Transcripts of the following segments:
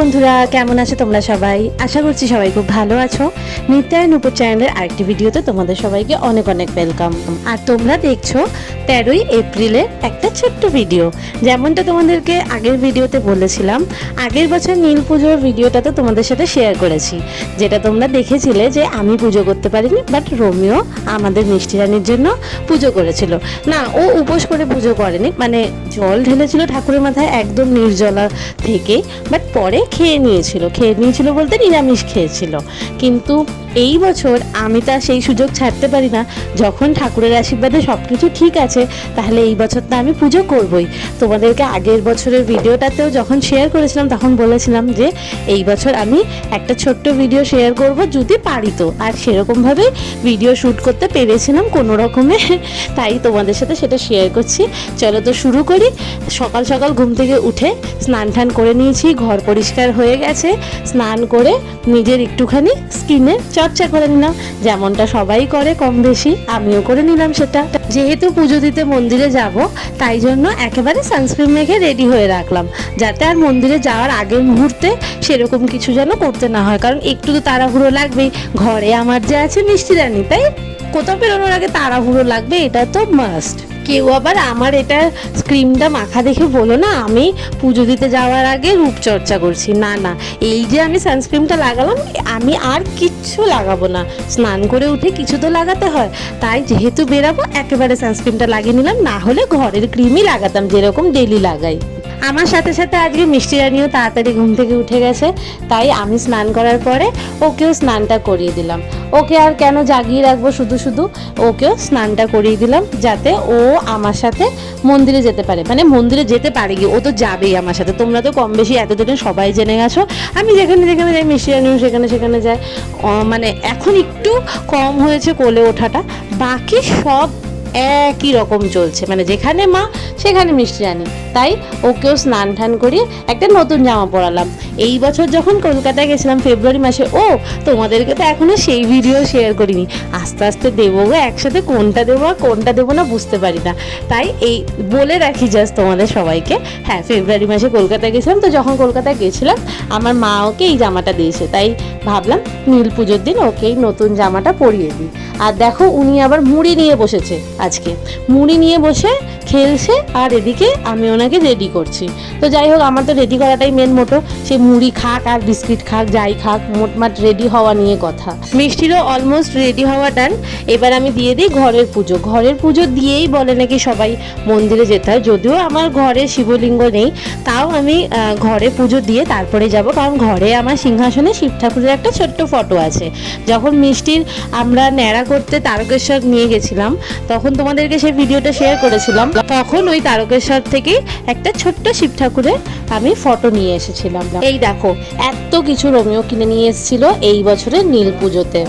বন্ধুরা, কেমন আছো তোমরা সবাই? আশা করছি সবাই খুব ভালো আছো। নিত্যায়ন উপর চ্যানেলের আরেকটি ভিডিওতে তোমাদের সবাইকে অনেক অনেক ওয়েলকাম। আর তোমরা দেখছো 13ই এপ্রিলের একটা ছোট্ট ভিডিও। যেমনটা তোমাদেরকে আগের ভিডিওতে বলেছিলাম, আগের বছর নীল পুজোর ভিডিওটা তো তোমাদের সাথে শেয়ার করেছি, যেটা তোমরা দেখেছিলে যে আমি পুজো করতে পারিনি, বাট রোমিও আমাদের মিষ্টি রানীর জন্য পুজো করেছিল। না, ও উপোস করে পুজো করেনি, মানে জল ঢেলেছিল ঠাকুরের মাথায় একদম নির্জলা থেকে, বাট পরে খেয়ে নিয়েছিল বলতে নিরামিষ খেয়েছিল। কিন্তু এই বছর আমি তা সেই সুযোগ ছাড়তে পারি না। যখন ঠাকুরের আশীর্বাদে সব কিছু ঠিক আছে, তাহলে এই বছর তো আমি পুজো করবই। তোমাদেরকে আগের বছরের ভিডিওটাতেও যখন শেয়ার করেছিলাম তখন বলেছিলাম যে এই বছর আমি একটা ছোট্ট ভিডিও শেয়ার করব যদি পারি তো, আর সেরকমভাবে ভিডিও শ্যুট করতে পেরেছিলাম কোনো রকমে, তাই তোমাদের সাথে সেটা শেয়ার করছি। চলো তো শুরু করি। সকাল সকাল ঘুম থেকে উঠে স্নান টান করে নিয়েছি, ঘর পরিষ্কার হয়ে গেছে। স্নান করে নিজের একটুখানি স্কিনের চর্চা করে নিলাম, যেমনটা সবাই করে কম বেশি, আমিও করে নিলাম সেটা। যেহেতু পুজো দিতে মন্দিরে যাব, তাই জন্য একেবারে সানস্ক্রিন মেখে রেডি হয়ে রাখলাম, যাতে আর মন্দিরে যাওয়ার আগের মুহূর্তে সেরকম কিছু যেন করতে না হয়, কারণ একটু তো তাড়াহুড়ো লাগবেই। ঘরে আমার যে আছে মিষ্টি রানী, তাই কোথাও বেরোনোর আগে তাড়াহুড়ো লাগবে, এটা তো মাস্ট। কেউ আবার আমার এটা ক্রিমটা মাখা দেখে বলো না আমি পুজো দিতে যাওয়ার আগে রূপচর্চা করছি। না না, এই যে আমি সানস্ক্রিনটা লাগালাম, আমি আর কিচ্ছু লাগাবো না। স্নান করে উঠে কিছু তো লাগাতে হয়, তাই যেহেতু বেরাবো একেবারে সানস্ক্রিনটা লাগিয়ে নিলাম, না হলে ঘরের ক্রিমই লাগাতাম যেরকম ডেলি লাগাই। আমার সাথে সাথে আজকে মিষ্টি রানীও তাড়াতাড়ি ঘুম থেকে উঠে গেছে, তাই আমি স্নান করার পরে ওকেও স্নানটা করিয়ে দিলাম। ওকে আর কেন জাগিয়ে রাখবো, শুধু শুধু ওকেও স্নানটা করিয়ে দিলাম, যাতে ও আমার সাথে মন্দিরে যেতে পারে। মানে মন্দিরে যেতে পারে কি, ও তো যাবেই আমার সাথে। তোমরা তো কম বেশি এতদিনে সবাই জেনে গেছো, আমি যেখানে যেখানে যাই মিষ্টি রানীও সেখানে সেখানে যায়। মানে এখন একটু কম হয়েছে কোলে ওঠাটা, বাকি সব একই রকম চলছে, মানে যেখানে মা সেখানে মিষ্টি রানী। তাই ওকেও স্নান টান করিয়ে একটা নতুন জামা পরালাম। এই বছর যখন কলকাতায় গেছিলাম ফেব্রুয়ারি মাসে, তোমাদেরকে তো এখনো সেই ভিডিও শেয়ার করিনি, আস্তে আস্তে দেবো গো একসাথে, কোনটা দেবো আর কোনটা দেবো না বুঝতে পারি না। তাই এই বলে রাখি জাস্ট তোমাদের সবাইকে, হ্যাঁ ফেব্রুয়ারি মাসে কলকাতায় গেছিলাম। তো যখন কলকাতায় গেছিলাম আমার মা ওকে এই জামাটা দিয়েছে, তাই ভাবলাম নীল পুজোর দিন ওকে এই নতুন জামাটা পরিয়ে দিই। আর দেখো উনি আবার মুড়ি নিয়ে বসেছে, আজকে মুড়ি নিয়ে বসে খেলছে, আর এদিকে আমি ওনাকে রেডি করছি। তো যাই হোক, আমার তো রেডি করাটাই মেন মোটো। সে মুড়ি খাক আর বিস্কিট খাক, যাই খাক, মোটমাট রেডি হওয়া নিয়ে কথা। মিষ্টিরও অলমোস্ট রেডি হওয়া ডান। এবার আমি দিয়ে দিই ঘরের পুজো। ঘরের পুজো দিয়েই বলে নাকি সবাই মন্দিরে যেতে হয়, যদিও আমার ঘরে শিবলিঙ্গ নেই, তাও আমি ঘরে পুজো দিয়ে তারপরে যাব, কারণ ঘরে আমার সিংহাসনে শিব ঠাকুরের একটা ছোট্ট ফটো আছে। যখন মিষ্টির আমরা ন্যাড়া করতে তারকেশ্বর নিয়ে গেছিলাম, তখন তোমাদেরকে সেই ভিডিওটা শেয়ার করেছিলাম, তখন ওই তারকেশ্বর থেকে একটা ছোট্ট শিব ঠাকুরের আমি ফটো নিয়ে এসেছিলাম। এই দেখো এত কিছু রোমিও কিনে নিয়ে এসেছিল এই বছরের নীল পুজোতে।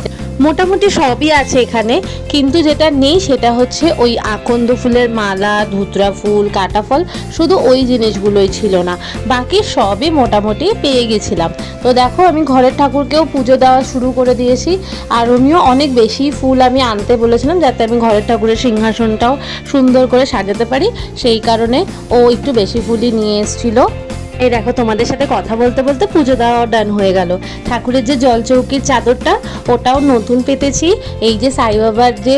মোটামুটি সবই আছে এখানে, কিন্তু যেটা নেই সেটা হচ্ছে ওই আকন্দ ফুলের মালা, ধুতরা ফুল, কাটা ফল, শুধু ওই জিনিসগুলোই ছিল না, বাকি সবই মোটামুটি পেয়ে গেছিলাম। তো দেখো আমি ঘরের ঠাকুরকেও পুজো দেওয়া শুরু করে দিয়েছি, আর রোমিও অনেক বেশি ফুল আমি আনতে বলেছিলাম, যাতে আমি ঘরের ঠাকুরের সিংহাসনটাও সুন্দর করে সাজাতে পারি, সেই কারণে ও একটু বেশি ফুলই নিয়ে এসেছিলো। এই দেখো তোমাদের সাথে কথা বলতে বলতে পুজো দেওয়া ডান হয়ে গেল। ঠাকুরের যে জলচৌকির চাদরটা ওটাও নতুন পেতেছি, এই যে সাই বাবার যে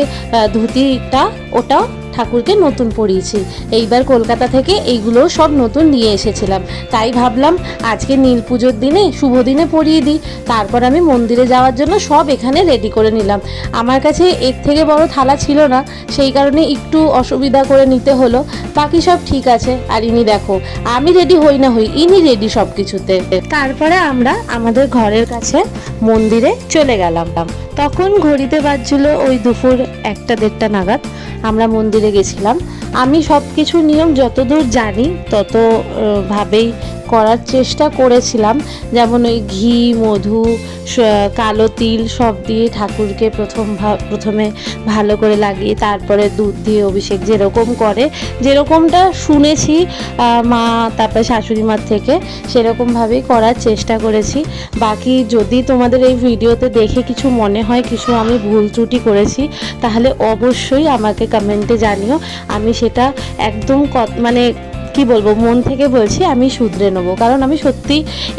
ধুতিটা ওটাও ঠাকুরকে নতুন পরিয়েছি। এইবার কলকাতা থেকে এইগুলো সব নতুন নিয়ে এসেছিলাম, তাই ভাবলাম আজকে নীল পুজোর দিনে শুভ দিনে পরিয়ে দিই। তারপর আমি মন্দিরে যাওয়ার জন্য সব এখানে রেডি করে নিলাম। আমার কাছে এর থেকে বড় থালা ছিল না, সেই কারণে একটু অসুবিধা করে নিতে হলো, বাকি সব ঠিক আছে। আর ইনি দেখো, আমি রেডি হই না হই, ইনি রেডি সব কিছুতে। তারপরে আমরা আমাদের ঘরের কাছে মন্দিরে চলে গেলাম। তখন ঘড়িতে বাজছিল ওই দুপুর 1-1:30 নাগাদ। আমরা মন্দিরে গেছিলাম। আমি সব কিছু নিয়ম যতদূর জানি তত ভাবেই করার চেষ্টা করেছিলাম, যেমন ওই ঘি, মধু, কালো তিল সব দিয়ে ঠাকুরকে প্রথমে ভালো করে লাগিয়ে তারপরে দুধ দিয়ে অভিষেক যেরকম করে, যেরকমটা শুনেছি মা তারপরে শাশুড়ি মার থেকে, সেরকমভাবেই করার চেষ্টা করেছি। বাকি যদি তোমাদের এই ভিডিওতে দেখে কিছু মনে হয় কিছু আমি ভুল ত্রুটি করেছি, তাহলে অবশ্যই আমাকে কমেন্টে জানিও, আমি সেটা একদম মানে কি বলবো, মন থেকে বলছি আমি শুধরে নেবো, কারণ আমি সত্যি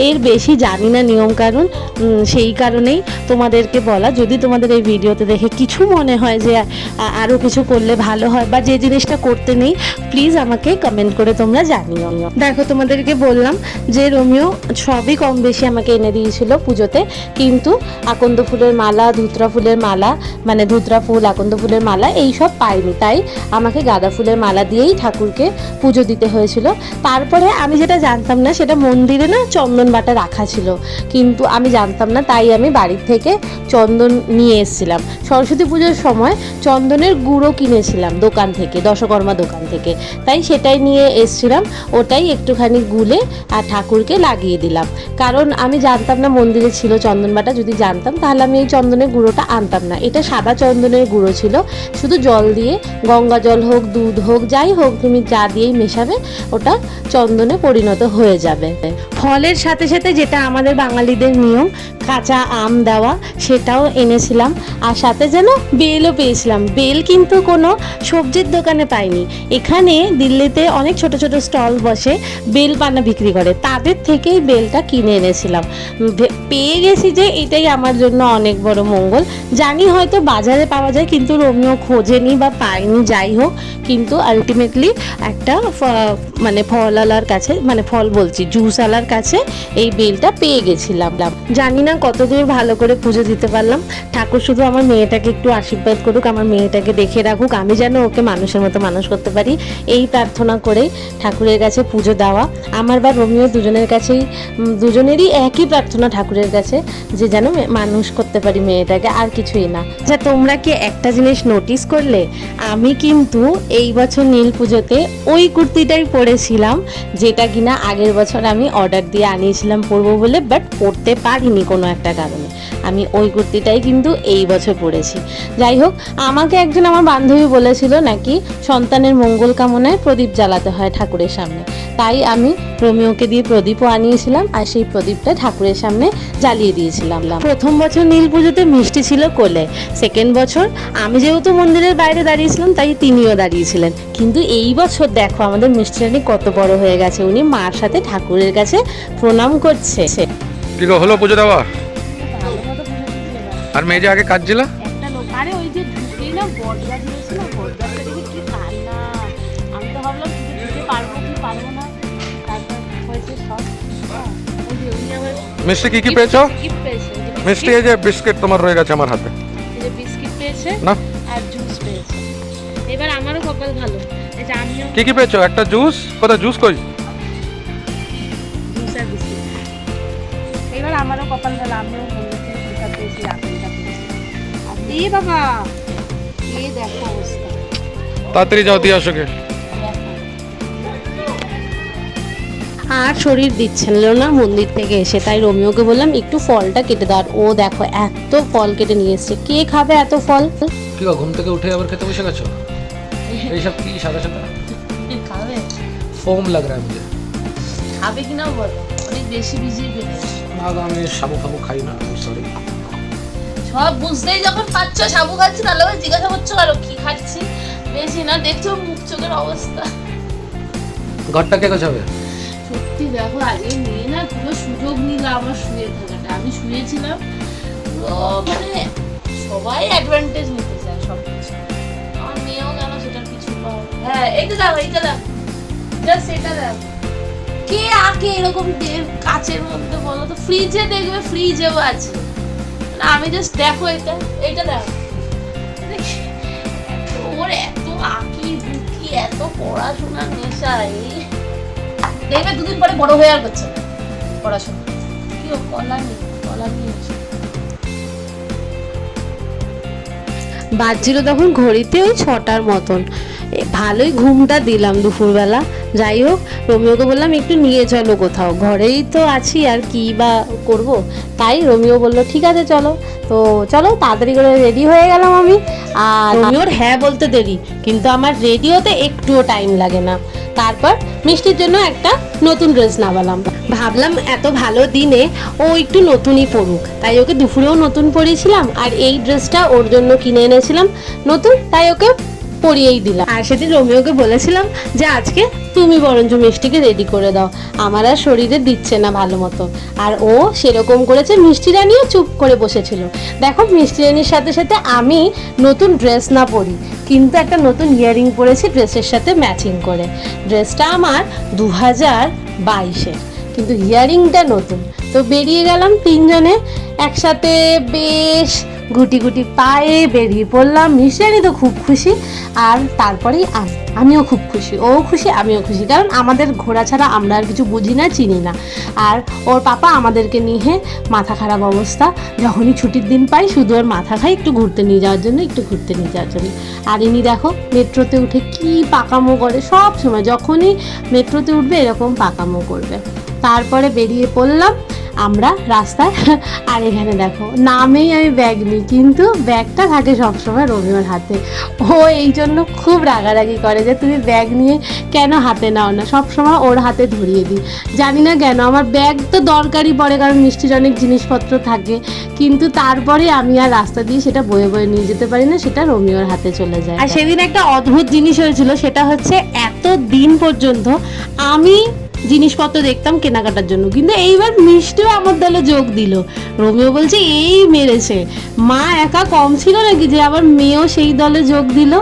এর বেশি জানি না নিয়ম কানুন। সেই কারণেই তোমাদেরকে বলা, যদি তোমাদের এই ভিডিওতে দেখে কিছু মনে হয় যে আরও কিছু করলে ভালো হয় বা যে জিনিসটা করতে নেই, প্লিজ আমাকে কমেন্ট করে তোমরা জানিও। দেখো তোমাদেরকে বললাম যে রোমিও সবই কম বেশি আমাকে এনে দিয়েছিল পুজোতে, কিন্তু আকন্দ ফুলের মালা, ধুতরা ফুলের মালা, মানে ধুতরা ফুল, আকন্দ ফুলের মালা এইসব পাইনি, তাই আমাকে গাঁদা ফুলের মালা দিয়েই ঠাকুরকে পুজো দিতে হয়েছিল। তারপরে আমি যেটা জানতাম না, সেটা মন্দিরে না চন্দন বাটা রাখা ছিল, কিন্তু আমি জানতাম না, তাই আমি বাড়ির থেকে চন্দন নিয়ে এসেছিলাম। সরস্বতী পুজোর সময় চন্দনের গুঁড়ো কিনেছিলাম দোকান থেকে, দশকর্মা দোকান থেকে, তাই সেটাই নিয়ে এসেছিলাম। ওটাই একটুখানি গুলে আর ঠাকুরকে লাগিয়ে দিলাম, কারণ আমি জানতাম না মন্দিরে ছিল চন্দন বাটা। যদি জানতাম তাহলে আমি এই চন্দনের গুঁড়োটা আনতাম না। এটা সাদা চন্দনের গুঁড়ো ছিল, শুধু জল দিয়ে, গঙ্গা জল হোক, দুধ হোক, যাই হোক তুমি যা দিয়েই মেশাবে ওটা চন্দনে পরিণত হয়ে যাবে। ফলের সাথে সাথে যেটা আমাদের বাঙালিদের নিয়ম, কাঁচা আম দেওয়া, সেটাও এনেছিলাম। আর সাথে যেন বেলও পেয়েছিলাম। বেল কিন্তু কোনো সবজির দোকানে পাইনি, এখানে দিল্লিতে অনেক ছোট ছোট স্টল বসে বেল পানা বিক্রি করে, তাদের থেকেই বেলটা কিনে এনেছিলাম। পেয়ে গেছি যে এটাই আমার জন্য অনেক বড় মঙ্গল। জানি হয়তো বাজারে পাওয়া যায়, কিন্তু রোমিও খোঁজেনি বা পায়নি, যাই হোক, কিন্তু আলটিমেটলি একটা মানে ফলওয়ালার কাছে, মানে ফল বলছি জুসওয়ালার কাছে এই বেলটা পেয়ে গেছিলাম। জানি না কতদূর ভালো করে পুজো দিতে পারলাম। ঠাকুর শুধু আমার মেয়েটাকে একটু আশীর্বাদ করুক, আমার মেয়েটাকে দেখে রাখুক, আমি যেন ওকে মানুষের মতো মানুষ করতে পারি, এই প্রার্থনা করেই ঠাকুরের কাছে পুজো দেওয়া। আমার বা রোমিও দুজনের কাছেই, দুজনেরই একই প্রার্থনা ঠাকুরের কাছে, যে যেন মানুষ করতে পারি মেয়েটাকে, আর কিছুই না। আচ্ছা, তোমরা কি একটা জিনিস নোটিস করলে, আমি কিন্তু এই বছর নীল পুজোতে ওই কুর্তিটাই পরেছিলাম, যেটা কিনা আগের বছর আমি অর্ডার দিয়ে আনিয়েছিলাম পরবো বলে, বাট পরতে পারিনি কোনো একটা কারণে। আমি ওই কুর্তিটাই কিন্তু এই বছর পরেছি। যাই হোক, আমাকে একজন আমার বান্ধবী বলেছিল নাকি সন্তানের মঙ্গল কামনায় প্রদীপ জ্বালাতে হয় ঠাকুরের সামনে, তাই আমি রোমিওকে দিয়ে প্রদীপও আনিয়েছিলাম, আর সেই প্রদীপটা ঠাকুরের সামনে জ্বালিয়ে দিয়েছিলাম। প্রথম বছর নীল পুজোতে মিষ্টি ছিল কোলে, সেকেন্ড বছর আমি যেহেতু মন্দিরের বাইরে দাঁড়িয়েছিলাম তাই তিনিও দাঁড়িয়েছিলেন, কিন্তু এই বছর দেখো আমাদের মিষ্টি রানী কত বড় হয়ে গেছে, উনি মার সাথে ঠাকুরের কাছে প্রণাম করছে। কি হলো পুজো দেওয়া? আর মেয়ে যে আগে কাজ ছিল একটা লোক, আরে ওই যে ঢুকেই না বটগাছ দিয়েছিল, বটগাছটা দেখে কি কান্না, আমি তো ভাবলাম দিতে পারবো কি পারবো না, তারপর হয়েছে সব। ওই যে উনি আবার মিষ্টি কি পেয়েছো? গিফট পেয়েছে, মিষ্টি এই যে বিস্কিট তোমার রয়ে গেছে আমার হাতে, এই যে বিস্কিট পেয়েছে না আর জুস পেয়েছে। এবার আমারও কপাল ভালো, এই যে আমিও কি পেয়েছো? একটা জুস, কোথায় জুস কই? জুস আর বিস্কিট। এবার আমারও কপাল ভালো, আমিও বন্ধুকে পিঠা পেয়েছি, আপেলটা পেয়েছি। আর এই বাবা, এই দেখো অবস্থা। তাড়াতাড়ি যাও দিয়ে আসো গে। আর শরীর দিচ্ছিল না মন্দির থেকে এসে, তাই রোমিওকে বললাম একটু ফলটা কেটে দাও। ও দেখো এত ফল কেটে নিয়ে এসছে, কে খাবে এত ফল? কি গো, ঘুম থেকে উঠে আবার খেতে বসে গেছো? এইসব কি সাদা সাদা খাবে? ফোম লাগ রা মুঝে। খাবে কিনা বলো, অনেক বেশি ভিজিয়ে ফেলেছে। না গো, আমি সাবু ফাবু খাই না, সরি। সব বুঝতেই যখন পাচ্ছ সাবু খাচ্ছি, তাহলে আবার জিজ্ঞাসা করছো আর কি খাচ্ছি। বেশি না, দেখছো মুখ চোখের অবস্থা। ঘরটা কে গোছাবে? সত্যি দেখো, আজকে নিয়ে না পুরো সুযোগ নিলাম আমার শুয়ে থাকাটা। আমি শুয়েছিলাম, পুরো মানে সবাই অ্যাডভান্টেজ নিতে চায় সব কিছু। আমার মেয়েও কেন সেটার কিছু পায়। হ্যাঁ, এইটা দাও, এইটা দাও, জাস্ট এটা দাও। কে আগে এরকম কাচের মধ্যে বলো তো? ফ্রিজে দেখবে, ফ্রিজেও আছে। আমি জাস্ট দেখো, এইটা দাও। ওর এত আঁকি বুকি, এত পড়াশোনার নেশা, এই দেখবে দুদিন পরে বড় হয়ে আর করছে না পড়াশোনা। কি ও কলা নেই, কলা নিয়ে বাজছিল তখন ঘড়িতে ওই 6টার মতন। ভালোই ঘুমটা দিলাম দুপুরবেলা। যাই হোক, রোমিওকে বললাম একটু নিয়ে চলো কোথাও, ঘরেই তো আছি আর কি বা করব। তাই রোমিও বললো ঠিক আছে চলো। তো চলো, তাড়াতাড়ি করে রেডি হয়ে গেলাম আমি। আর রোমিওর হ্যাঁ বলতে দেরি, কিন্তু আমার রেডি হতে একটুও টাইম লাগে না। তারপর মিষ্টির জন্য একটা নতুন ড্রেস নামালাম। ভাবলাম এত ভালো দিনে ও একটু নতুনই পরুক, তাই ওকে দুপুরেও নতুন পরিয়েছিলাম, আর এই ড্রেসটা ওর জন্য কিনে এনেছিলাম নতুন, তাই ওকে পরিয়েই দিলাম। আর সেদিন রোমিওকে বলেছিলাম যে আজকে তুমি বরঞ্চ মিষ্টিকে রেডি করে দাও, আমার আর শরীরে দিচ্ছে না ভালো মতো। আর ও সেরকম করেছে, মিষ্টি রানীও চুপ করে বসেছিল। দেখো মিষ্টি রানীর সাথে সাথে আমি নতুন ড্রেস না পরি, কিন্তু একটা নতুন ইয়ারিং পরেছি ড্রেসের সাথে ম্যাচিং করে। ড্রেসটা আমার 2022-এর, কিন্তু ইয়ারিংটা নতুন। তো বেরিয়ে গেলাম তিনজনে একসাথে, বেশ গুটি গুটি পায়ে বেরিয়ে পড়লাম। মিষ্টি তো খুব খুশি, আর তারপরেই আমিও খুব খুশি, ও খুশি আমিও খুশি, কারণ আমাদের ঘোরা ছাড়া আমরা আর কিছু বুঝি না, চিনি না। আর ওর পাপা আমাদেরকে নিয়ে মাথা খারাপ অবস্থা, যখনই ছুটির দিন পাই শুধু ওর মাথা খাই একটু ঘুরতে নিয়ে যাওয়ার জন্য, একটু ঘুরতে নিয়ে যাওয়ার জন্য। আর ইনি দেখো মেট্রোতে উঠে কি পাকামো করে, সব সময় যখনই মেট্রোতে উঠবে এরকম পাকামো করবে। তারপরে বেরিয়ে পড়লাম আমরা রাস্তায়। আর এখানে দেখো নামেই আমি ব্যাগ নিই, কিন্তু ব্যাগটা থাকে সবসময় রোমিওর হাতে। ও এই জন্য খুব রাগারাগি করে যে তুমি ব্যাগ নিয়ে কেন হাতে নাও না, সবসময় ওর হাতে ধরিয়ে দিই। জানি না কেন, আমার ব্যাগ তো দরকারই পড়ে, কারণ মিষ্টির অনেক জিনিসপত্র থাকে, কিন্তু তারপরে আমি আর রাস্তা দিয়ে সেটা বয়ে বয়ে নিয়ে যেতে পারি না, সেটা রোমিওর হাতে চলে যায়। আর সেদিন একটা অদ্ভুত জিনিস হয়েছিল, সেটা হচ্ছে এত দিন পর্যন্ত আমি জিনিসপত্র দেখতাম কেনাকাটার জন্য, কিন্তু এইবার মিষ্টিও আমার দলে যোগ দিল। রোমিও বলছে এই মেরেছে, মা একা কম ছিল নাকি যে আবার মেয়েও সেই দলে যোগ দিল।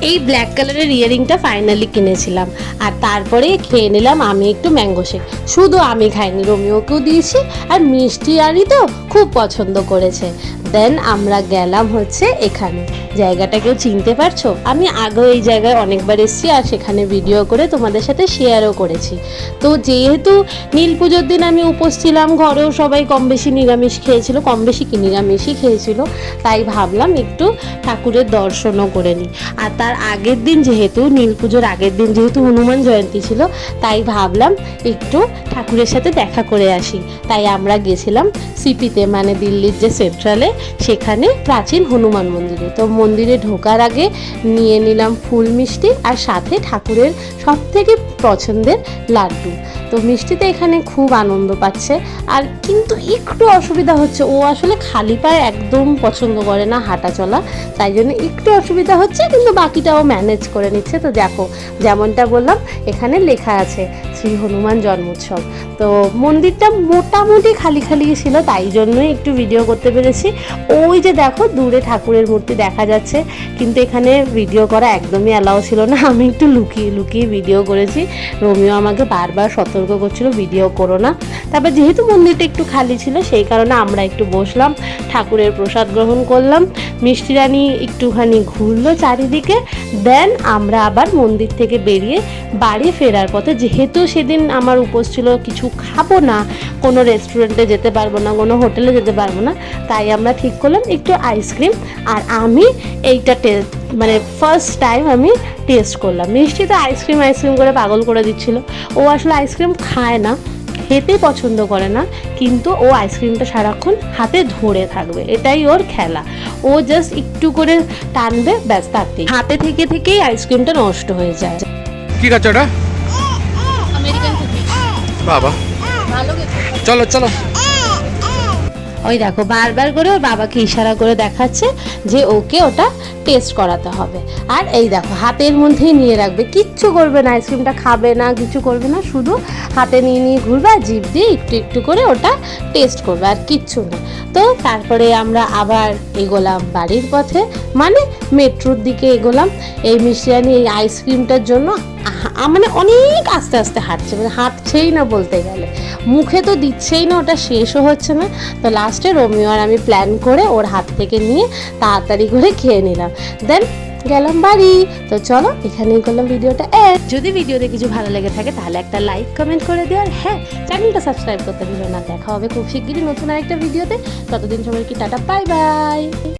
এই ব্ল্যাক কালারের ইয়ারিংটা ফাইনালি কিনেছিলাম, আর তারপরে খেয়ে নিলাম আমি একটু ম্যাঙ্গো শেক। শুধু আমি খাইনি, রোমিওকেও দিয়েছি, আর মিষ্টি আরই তো খুব পছন্দ করেছে। দেন আমরা গেলাম হচ্ছে এখানে, জায়গাটা কেউ চিনতে পারছো? আমি আগেও এই জায়গায় অনেকবার এসেছি, আর সেখানে ভিডিও করে তোমাদের সাথে শেয়ারও করেছি। তো যেহেতু নীল পুজোর দিন আমি উপোস ছিলাম, ঘরেও সবাই কম বেশি নিরামিষ খেয়েছিল, কম বেশি কি নিরামিষই খেয়েছিল, তাই ভাবলাম একটু ঠাকুরের দর্শনও করে নিই। আর তার আগের দিন যেহেতু নীল পুজোর আগের দিন যেহেতু হনুমান জয়ন্তী ছিল, তাই ভাবলাম একটু ঠাকুরের সাথে দেখা করে আসি। তাই আমরা গেছিলাম সিপিতে, মানে দিল্লির যে সেন্ট্রালে, সেখানে প্রাচীন হনুমান মন্দিরে। তো মন্দিরে ঢোকার আগে নিয়ে নিলাম ফুল মিষ্টি, আর সাথে ঠাকুরের সব থেকে পছন্দের লাড্ডু। তো মিষ্টিতে এখানে খুব আনন্দ পাচ্ছে, আর কিন্তু একটু অসুবিধা হচ্ছে, ও আসলে খালি পায়ে একদম পছন্দ করে না হাঁটা চলা, তাই জন্য একটু অসুবিধা হচ্ছে, কিন্তু বাকিটাও ম্যানেজ করে নিচ্ছে। তো দেখো যেমনটা বললাম এখানে লেখা আছে শ্রী হনুমান জন্মোৎসব। তো মন্দিরটা মোটামুটি খালি খালি ছিল, তাই জন্যই একটু ভিডিও করতে পেরেছি। ওই যে দেখো দূরে ঠাকুরের মূর্তি দেখা যাচ্ছে, কিন্তু এখানে ভিডিও করা একদমই অ্যালাউ ছিল না, আমি একটু লুকিয়ে লুকিয়ে ভিডিও করেছি। রোমিও আমাকে বারবার সতর্ক করছিল ভিডিও করো না। তারপর যেহেতু মন্দিরটা একটু খালি ছিল, সেই কারণে আমরা একটু বসলাম, ঠাকুরের প্রসাদ গ্রহণ করলাম, মিষ্টি রানী একটুখানি ঘুরলো চারিদিকে। দেন আমরা আবার মন্দির থেকে বেরিয়ে বাড়ি ফেরার পথে, যেহেতু সেদিন আমার উপোস ছিল, কিছু খাবো না, কোনো রেস্টুরেন্টে যেতে পারবো না, কোনো হোটেলে যেতে পারবো না, তাই আমরা ঠিক করলাম একটু আইসক্রিম। আর আমি এইটা মানে ফার্স্ট টাইম আমি টেস্ট করলাম। মিষ্টি তো আইসক্রিম করে পাগল করে দিচ্ছিল। ও আসলে আইসক্রিম খায় না, খেতে পছন্দ করে না, কিন্তু ও আইসক্রিমটা সারাক্ষণ হাতে ধরে থাকবে, এটাই ওর খেলা। ও জাস্ট একটু করে টানবে, ব্যাস, তাতেই হাতে থেকে থেকেই আইসক্রিমটা নষ্ট হয়ে যায়। কি খাচ্ছ ওটা? আমেরিকান বাবা ভালো গেছে। চলো চলো। ওই দেখো বারবার করে ওর বাবাকে ইশারা করে দেখাচ্ছে যে ওকে ওটা টেস্ট করাতে হবে। আর এই দেখো হাতের মধ্যেই নিয়ে রাখবে, কিচ্ছু করবে না, আইসক্রিমটা খাবে না, কিছু করবে না, শুধু হাতে নিয়ে নিয়ে ঘুরবে, আর জিভ দিয়ে একটু একটু করে ওটা টেস্ট করবে, আর কিচ্ছু না। তো তারপরে আমরা আবার এগোলাম বাড়ির পথে, মানে মেট্রোর দিকে এগোলাম। এই মিষ্টিরানি এই আইসক্রিমটার জন্য মানে অনেক আস্তে আস্তে হাঁটছে, মানে হাঁটছেই না বলতে গেলে, মুখে তো দিচ্ছেই না, ওটা শেষও হচ্ছে না। তো লাস্টে রোমিও আর আমি প্ল্যান করে ওর হাত থেকে নিয়ে তাড়াতাড়ি করে খেয়ে নিলাম, দেন গেলাম বাড়ি। তো চলো এখানেই করলাম ভিডিওটা। যদি ভিডিওতে কিছু ভালো লেগে থাকে তাহলে একটা লাইক কমেন্ট করে দিও, আর হ্যাঁ চ্যানেলটা সাবস্ক্রাইব করতে ভুলো না। দেখা হবে খুব শিগগিরই নতুন আরেকটা ভিডিওতে, ততদিন সবাইকে টাটা, বাই বাই।